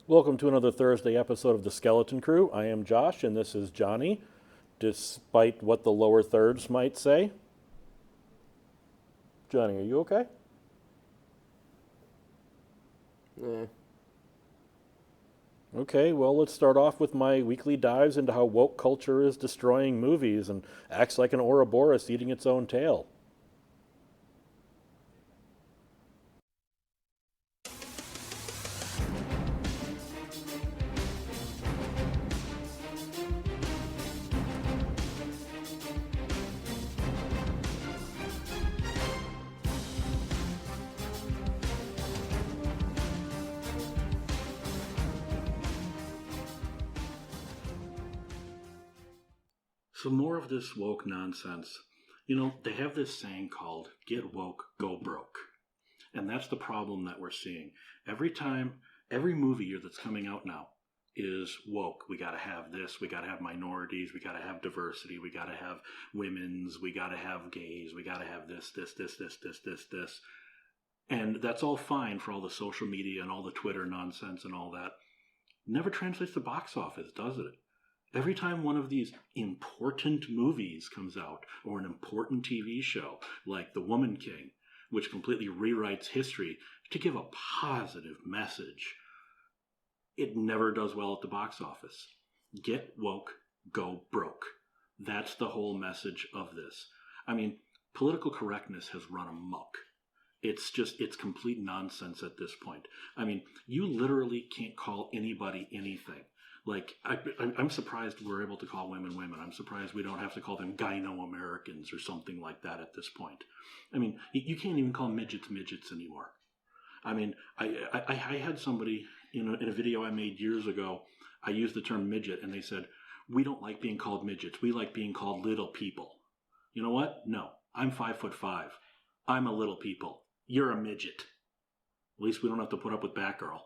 Welcome to another Thursday episode of The Skeleton Crew. I am Josh, and this is Johnny, despite what the lower thirds might say. Johnny, are you okay? Yeah. Okay, well, let's start off with my weekly dives into how woke culture is destroying movies and acts like an Ouroboros eating its own tail. So more of this woke nonsense. You know, they have this saying called get woke, go broke. And that's the problem that we're seeing. Every movie that's coming out now is woke. We got to have this, we got to have minorities, we got to have diversity, we got to have women's, we got to have gays, we got to have this. And that's all fine for all the social media and all the Twitter nonsense and all that. Never translates to box office, does it? Every time one of these important movies comes out, or an important TV show, like The Woman King, which completely rewrites history to give a positive message, it never does well at the box office. Get woke, go broke. That's the whole message of this. I mean, political correctness has run amok. It's complete nonsense at this point. I mean, you literally can't call anybody anything. Like, I'm surprised we're able to call women women. I'm surprised we don't have to call them Gyno-Americans or something like that at this point. I mean, you can't even call midgets midgets anymore. I mean, I had somebody, in a video I made years ago, I used the term midget, and they said, we don't like being called midgets. We like being called little people. You know what? No, I'm 5'5". I'm a little people. You're a midget. At least we don't have to put up with Batgirl.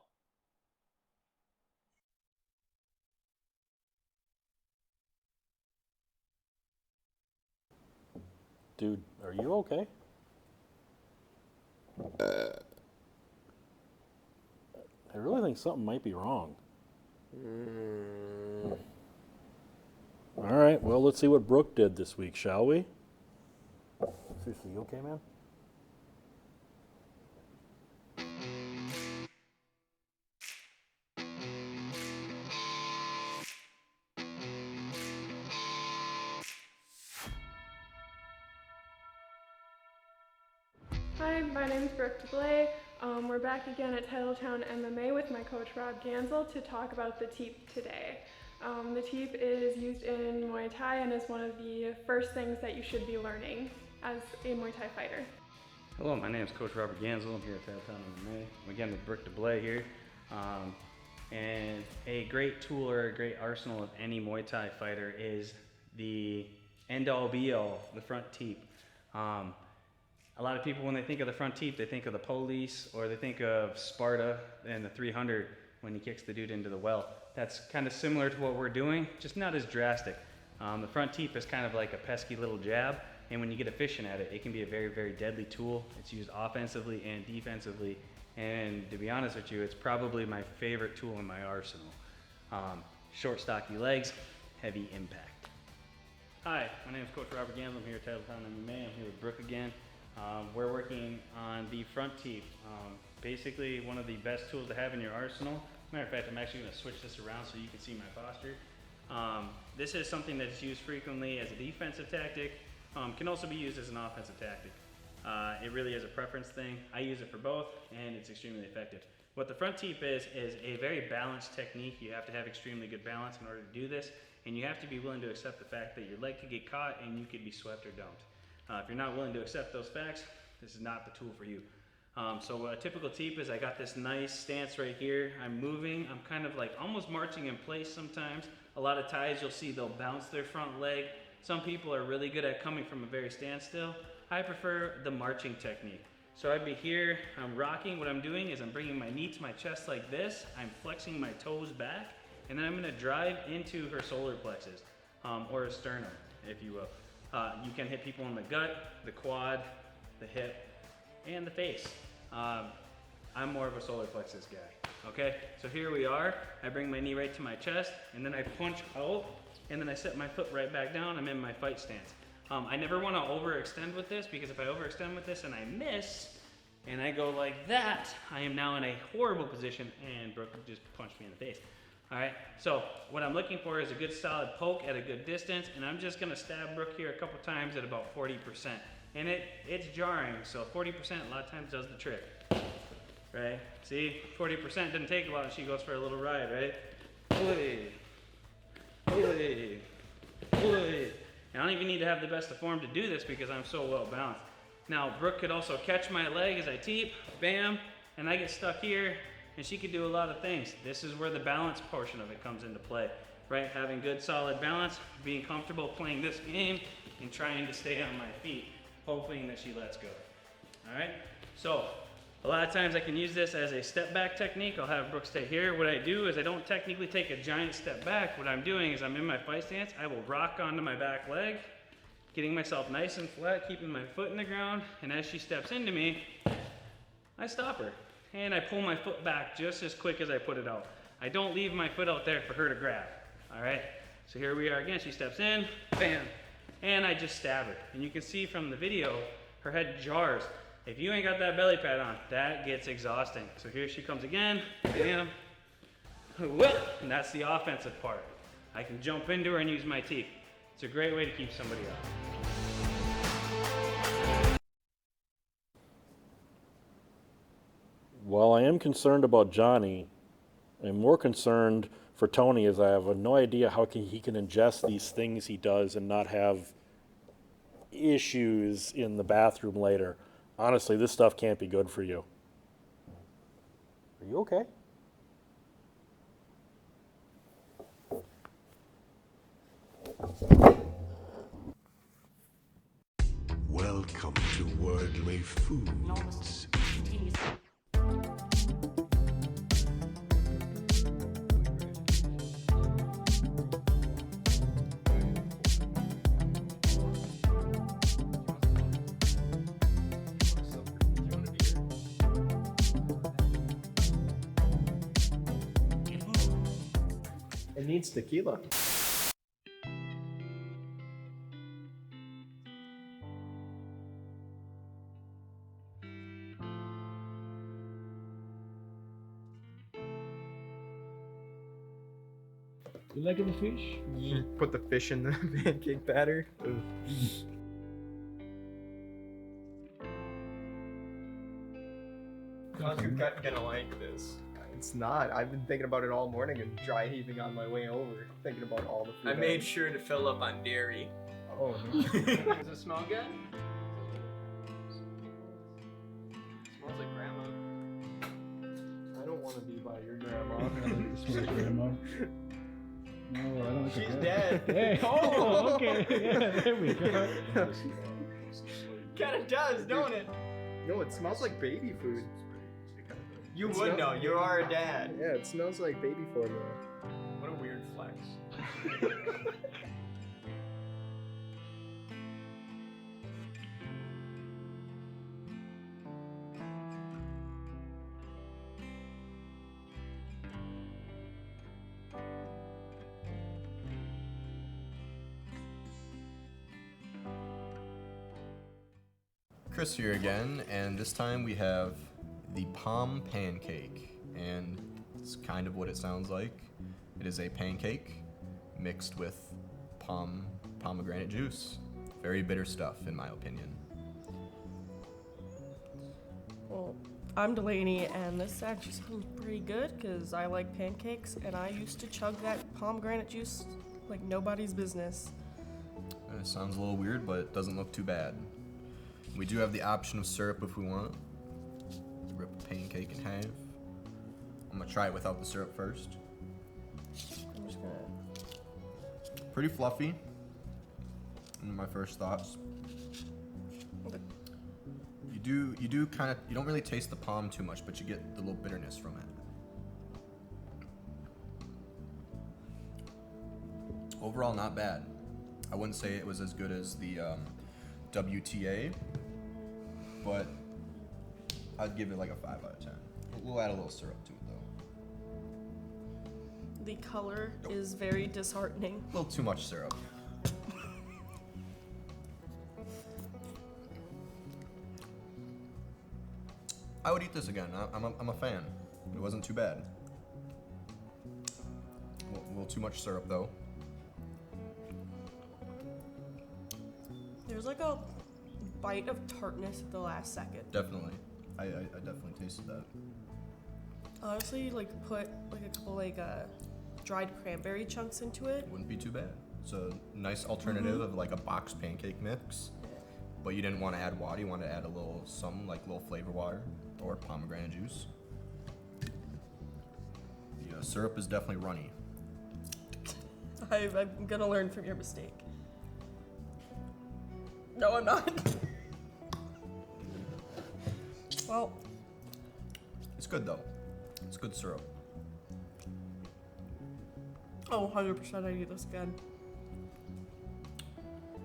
Dude, are you okay? I really think something might be wrong. All right, well, let's see what Brooke did this week, shall we? Seriously, you okay, man? Hi, my name is Brooke DeBlay. We're back again at Titletown MMA with my coach Rob Gansel to talk about the teep today. The teep is used in Muay Thai and is one of the first things that you should be learning as a Muay Thai fighter. Hello, my name is Coach Robert Gansel. I'm here at Titletown MMA. I'm again with Brooke DeBlay here. And a great tool or a great arsenal of any Muay Thai fighter is the end-all be-all, the front teep. A lot of people, when they think of the front teep, they think of the police, or they think of Sparta and the 300 when he kicks the dude into the well. That's kind of similar to what we're doing, just not as drastic. The front teep is kind of like a pesky little jab, and when you get efficient at it, it can be a very, very deadly tool. It's used offensively and defensively, and to be honest with you, it's probably my favorite tool in my arsenal. Short, stocky legs, heavy impact. Hi, my name is Coach Robert Gansel. I'm here at Titletown MMA. I'm here with Brooke again. We're working on the front teep. Basically one of the best tools to have in your arsenal. Matter of fact, I'm actually going to switch this around so you can see my posture. This is something that's used frequently as a defensive tactic. Can also be used as an offensive tactic. It really is a preference thing. I use it for both, and it's extremely effective. What the front teep is a very balanced technique. You have to have extremely good balance in order to do this, and you have to be willing to accept the fact that your leg could get caught and you could be swept or don't. If you're not willing to accept those facts, this is not the tool for you. So a typical teep is I got this nice stance right here. I'm moving. I'm kind of like almost marching in place sometimes. A lot of Thais you'll see they'll bounce their front leg Some people are really good at coming from a very standstill. I prefer the marching technique. So I'd be here, I'm rocking. What I'm doing is I'm bringing my knee to my chest like this. I'm flexing my toes back, and then I'm gonna drive into her solar plexus, or her sternum, if you will. You can hit people in the gut, the quad, the hip, and the face. I'm more of a solar plexus guy, okay? So here we are. I bring my knee right to my chest, and then I punch out, and then I set my foot right back down. I'm in my fight stance. I never want to overextend with this, because if I overextend with this and I miss, and I go like that, I am now in a horrible position, and Brooke just punched me in the face. All right, so what I'm looking for is a good solid poke at a good distance, and I'm just gonna stab Brooke here a couple times at about 40%. And it's jarring, so 40% a lot of times does the trick, right? See, 40% didn't take a lot, and she goes for a little ride, right? Oy, oy, oy. And I don't even need to have the best of form to do this because I'm so well balanced. Now, Brooke could also catch my leg as I teep, bam, and I get stuck here, and she could do a lot of things. This is where the balance portion of it comes into play, right? Having good solid balance, being comfortable playing this game, and trying to stay on my feet, hoping that she lets go. All right, so a lot of times I can use this as a step back technique. I'll have Brooke stay here. What I do is I don't technically take a giant step back. What I'm doing is I'm in my fight stance. I will rock onto my back leg, getting myself nice and flat, keeping my foot in the ground, and as she steps into me, I stop her. And I pull my foot back just as quick as I put it out. I don't leave my foot out there for her to grab, all right? So here we are again, she steps in, bam, and I just stab her. And you can see from the video, her head jars. If you ain't got that belly pad on, that gets exhausting. So here she comes again, bam, whoop, and that's the offensive part. I can jump into her and use my teeth. It's a great way to keep somebody up. While I am concerned about Johnny, I'm more concerned for Tony, as I have no idea how he can ingest these things he does and not have issues in the bathroom later. Honestly, this stuff can't be good for you. Are you okay? Welcome to Worldly Foods. It needs tequila. You like the fish? You put the fish in the pancake batter. Ugh. How's your gut gonna like this? It's not. I've been thinking about it all morning and dry heaving on my way over, thinking about all the food. I made sure to fill up on dairy. Oh no. Does it smell good? Smells like grandma. I don't want to be by your grandma. I like the smell of grandma. No, I don't like She's that. dead. Hey, oh, okay. Yeah, there we go. Kinda does, don't it? No, it smells like baby food. You It would smells- know, you are a dad. Yeah, it smells like baby formula. What a weird flex. Chris here again, and this time we have the palm pancake, and it's kind of what it sounds like. It is a pancake mixed with pomegranate juice. Very bitter stuff, in my opinion. Well, I'm Delaney, and this actually sounds pretty good because I like pancakes, and I used to chug that pomegranate juice like nobody's business. It sounds a little weird, but it doesn't look too bad. We do have the option of syrup if we want. Rip a pancake in half. I'm gonna try it without the syrup first. I'm just gonna. Pretty fluffy. my first thoughts. You do kind of, you don't really taste the palm too much, but you get the little bitterness from it. Overall, not bad. I wouldn't say it was as good as the WTA, but I'd give it like a 5 out of 10. We'll add a little syrup to it though. The color is very disheartening. A little too much syrup. I would eat this again. I'm a fan. It wasn't too bad. A little too much syrup though. There's like a bite of tartness at the last second. Definitely. I definitely tasted that. Honestly, like put like a couple like dried cranberry chunks into it. Wouldn't be too bad. It's a nice alternative of like a box pancake mix. But you didn't want to add water, you wanted to add some little flavor water or pomegranate juice. The syrup is definitely runny. I'm gonna learn from your mistake. No, I'm not. Well, It's good though. It's good syrup. oh, 100% I eat this again.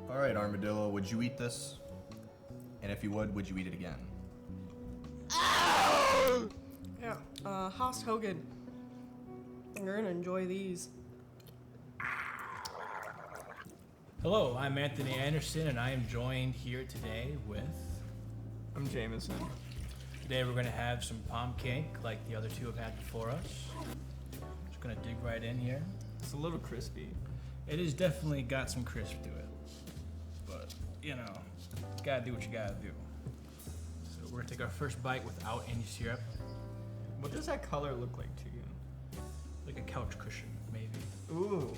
All right, Armadillo, would you eat this? And if you would you eat it again? Yeah, Haas Hogan. You're gonna enjoy these. Hello, I'm Anthony Anderson, and I am joined here today with... I'm Jameson. Today we're going to have some palm cake, like the other two have had before us. Just going to dig right in here. It's a little crispy. It has definitely got some crisp to it. But, you know, gotta do what you gotta do. So we're going to take our first bite without any syrup. What does that color look like to you? Like a couch cushion, maybe. Ooh.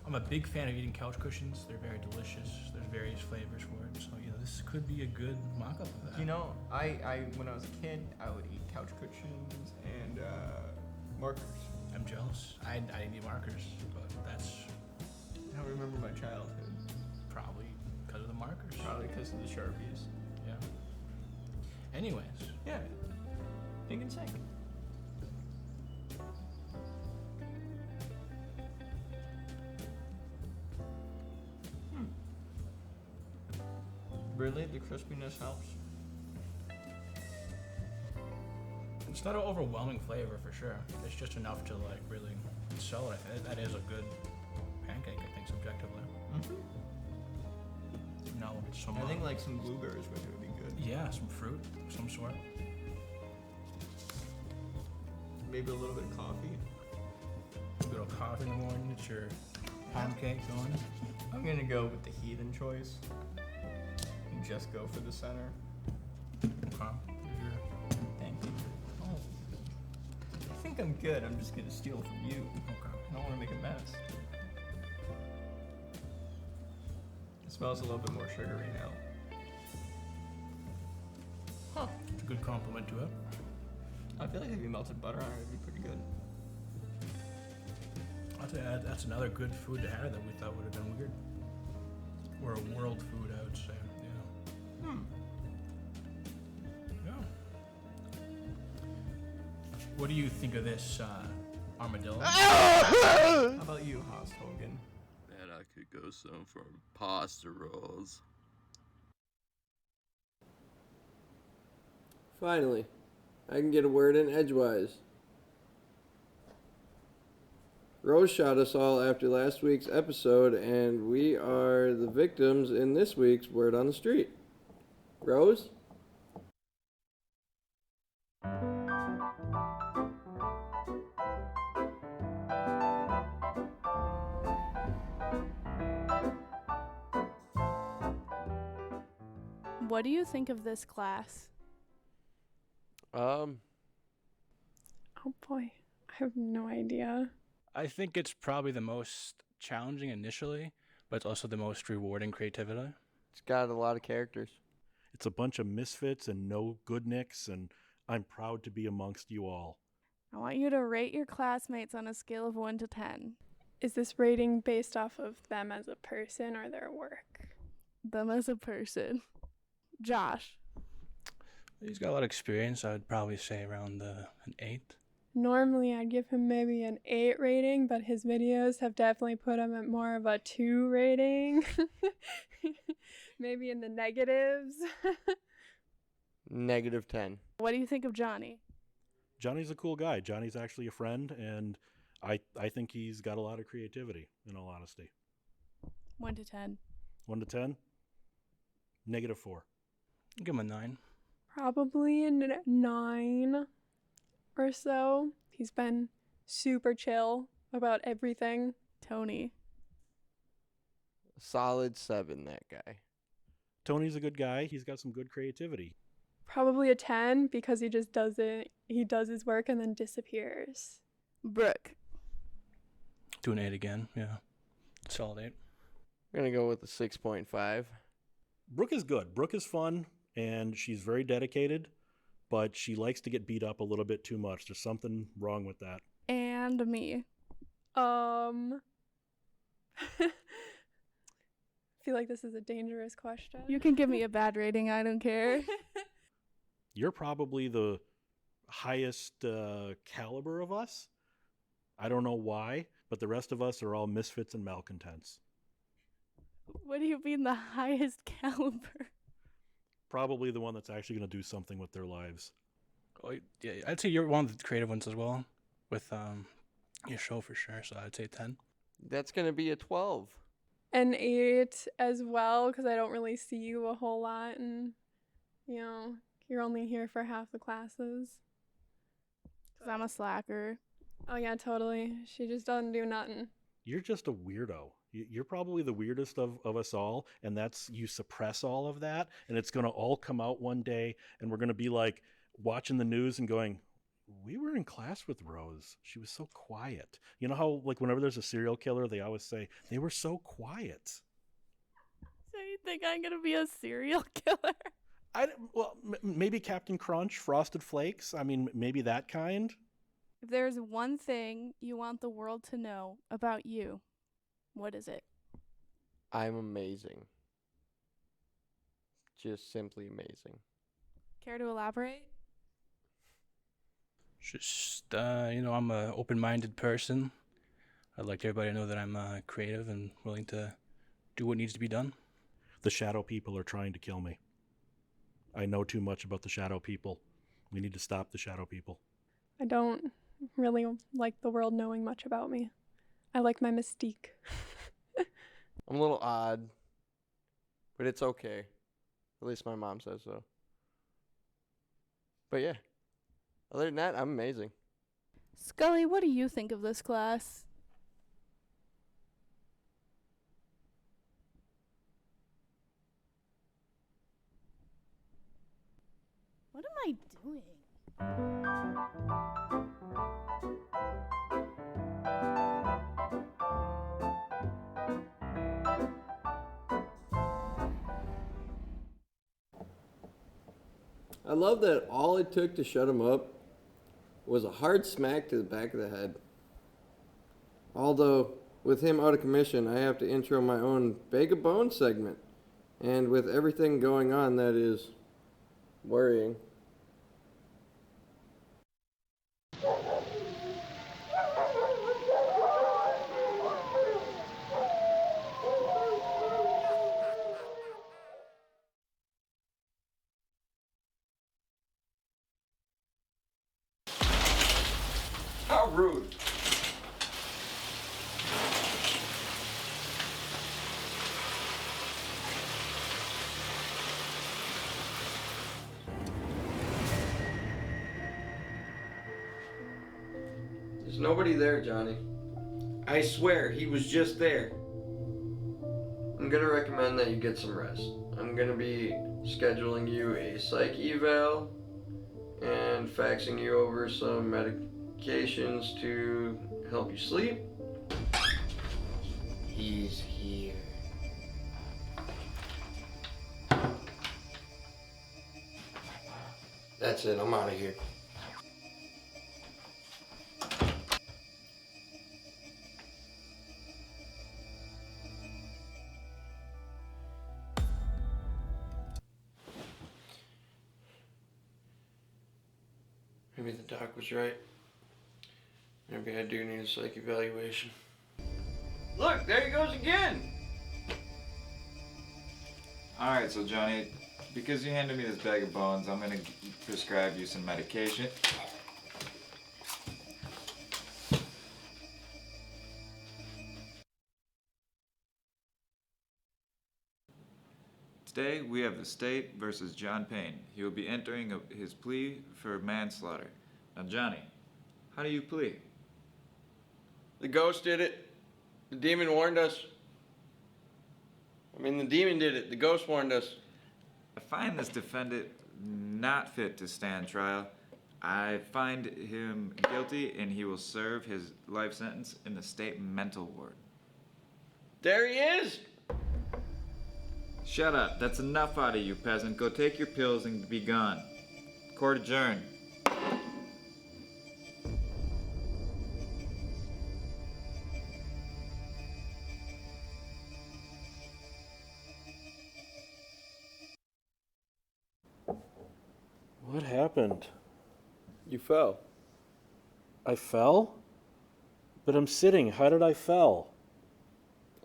I'm a big fan of eating couch cushions. They're very delicious. There's various flavors for it. So, you know, this could be a good mock-up of that. You know, I when I was a kid, I would eat couch cushions and markers. I'm jealous. I didn't eat markers, but that's I don't remember my childhood. probably because of the markers. Probably because of the Sharpies. Yeah. Anyways, Yeah. Think and sink. Really, the crispiness helps. it's not an overwhelming flavor for sure. It's just enough to like really sell it. That is a good pancake, I think, subjectively. No, some. I think like some blueberries would be good. Yeah, some fruit, of some sort. Maybe a little bit of coffee. A little coffee in the morning. It's your pancake going. I'm gonna go with the heathen choice. And just go for the center. Okay. Thank you. Oh. I think I'm good. I'm just gonna steal from you. Okay. I don't want to make a mess. It smells a little bit more sugary now. Huh. It's a good compliment to it. I feel like if you melted butter on it, it'd be pretty good. I'll tell you, that's another good food to have that we thought would have been weird. Or a world food, I would say. Yeah. Yeah. What do you think of this armadillo? How about you, Haas Hogan? Man, I could go some for pasta rolls. Finally, I can get a word in edgewise. Rose shot us all after last week's episode, and we are the victims in this week's Word on the Street. Rose? What do you think of this class? Um, Oh boy, I have no idea. I think it's probably the most challenging initially, but it's also the most rewarding creatively. it's got a lot of characters. It's a bunch of misfits and no good nicks, and I'm proud to be amongst you all. I want you to rate your classmates on a scale of 1 to 10. Is this rating based off of them as a person or their work? them as a person. Josh. He's got a lot of experience. I'd probably say around an 8. Normally I'd give him maybe an 8 rating, but his videos have definitely put him at more of a 2 rating. Maybe in the negatives. -10. What do you think of Johnny? Johnny's a cool guy. Johnny's actually a friend, and I think he's got a lot of creativity, in all honesty. 1 to 10. 1 to 10? -4. Give him a 9. Probably a 9 or so. He's been super chill about everything. Tony. Solid 7, that guy. Tony's a good guy. He's got some good creativity. Probably a 10 because he just does it. He does his work and then disappears. Brooke. Do an 8 again, yeah. Solid 8. I'm going to go with a 6.5. Brooke is good. Brooke is fun, and she's very dedicated, but she likes to get beat up a little bit too much. There's something wrong with that. And me. I feel like this is a dangerous question. You can give me a bad rating, I don't care. You're probably the highest caliber of us. I don't know why, but the rest of us are all misfits and malcontents. What do you mean the highest caliber? Probably the one that's actually going to do something with their lives. Oh, yeah, I'd say you're one of the creative ones as well, with your show for sure. So I'd say 10. That's going to be a 12. An 8 as well, because I don't really see you a whole lot, and, you know, you're only here for half the classes. Because I'm a slacker. Oh, yeah, totally. She just doesn't do nothing. You're just a weirdo. You're probably the weirdest of us all, and that's, you suppress all of that, and it's going to all come out one day, and we're going to be like watching the news and going, we were in class with Rose. She was so quiet. You know how, like, whenever there's a serial killer, they always say, they were so quiet. So you think I'm going to be a serial killer? Maybe Captain Crunch, Frosted Flakes. I mean, maybe that kind. If there's one thing you want the world to know about you, what is it? I'm amazing. Just simply amazing. Care to elaborate? Just, I'm an open-minded person. I'd like everybody to know that I'm creative and willing to do what needs to be done. The shadow people are trying to kill me. I know too much about the shadow people. We need to stop the shadow people. I don't really like the world knowing much about me. I like my mystique. I'm a little odd, but it's okay. At least my mom says so. But yeah, other than that, I'm amazing. Scully, what do you think of this class? What am I doing? I love that all it took to shut him up was a hard smack to the back of the head. Although, with him out of commission, I have to intro my own Bag of Bones segment. And with everything going on, that is worrying. How rude. There's nobody there, Johnny. I swear, he was just there. I'm gonna recommend that you get some rest. I'm gonna be scheduling you a psych eval and faxing you over some medications to help you sleep. He's here. That's it, I'm out of here. Maybe the doc was right. Maybe I do need a psych evaluation. Look, there he goes again! Alright, so Johnny, because you handed me this bag of bones, I'm gonna prescribe you some medication. Today, we have the state versus John Payne. He will be entering his plea for manslaughter. Now, Johnny, how do you plead? The ghost did it. The demon warned us. I mean, the demon did it. The ghost warned us. I find this defendant not fit to stand trial. I find him guilty, and he will serve his life sentence in the state mental ward. There he is! Shut up. That's enough out of you, peasant. Go take your pills and be gone. Court adjourned. What happened? You fell. I fell? But I'm sitting. How did I fell?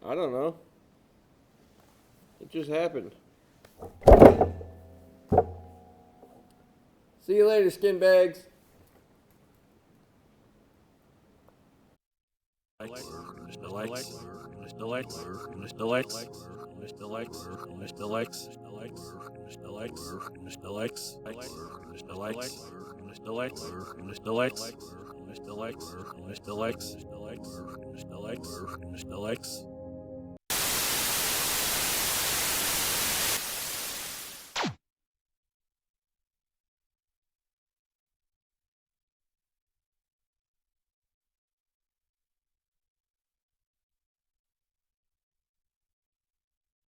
I don't know. It just happened. See you later, skin bags. Mr. Lex, Mr. Lex, Mr. Lex, Mr. Lex, Mr. Lex, Mr. Lex, Mr. Lex, Mr. Lex, Mr. Lex, Mr. Lex, Mr. Lex, Mr. Lex, Mr. Lex, Mr. Lex, Mr. Lex, Mr. Lex.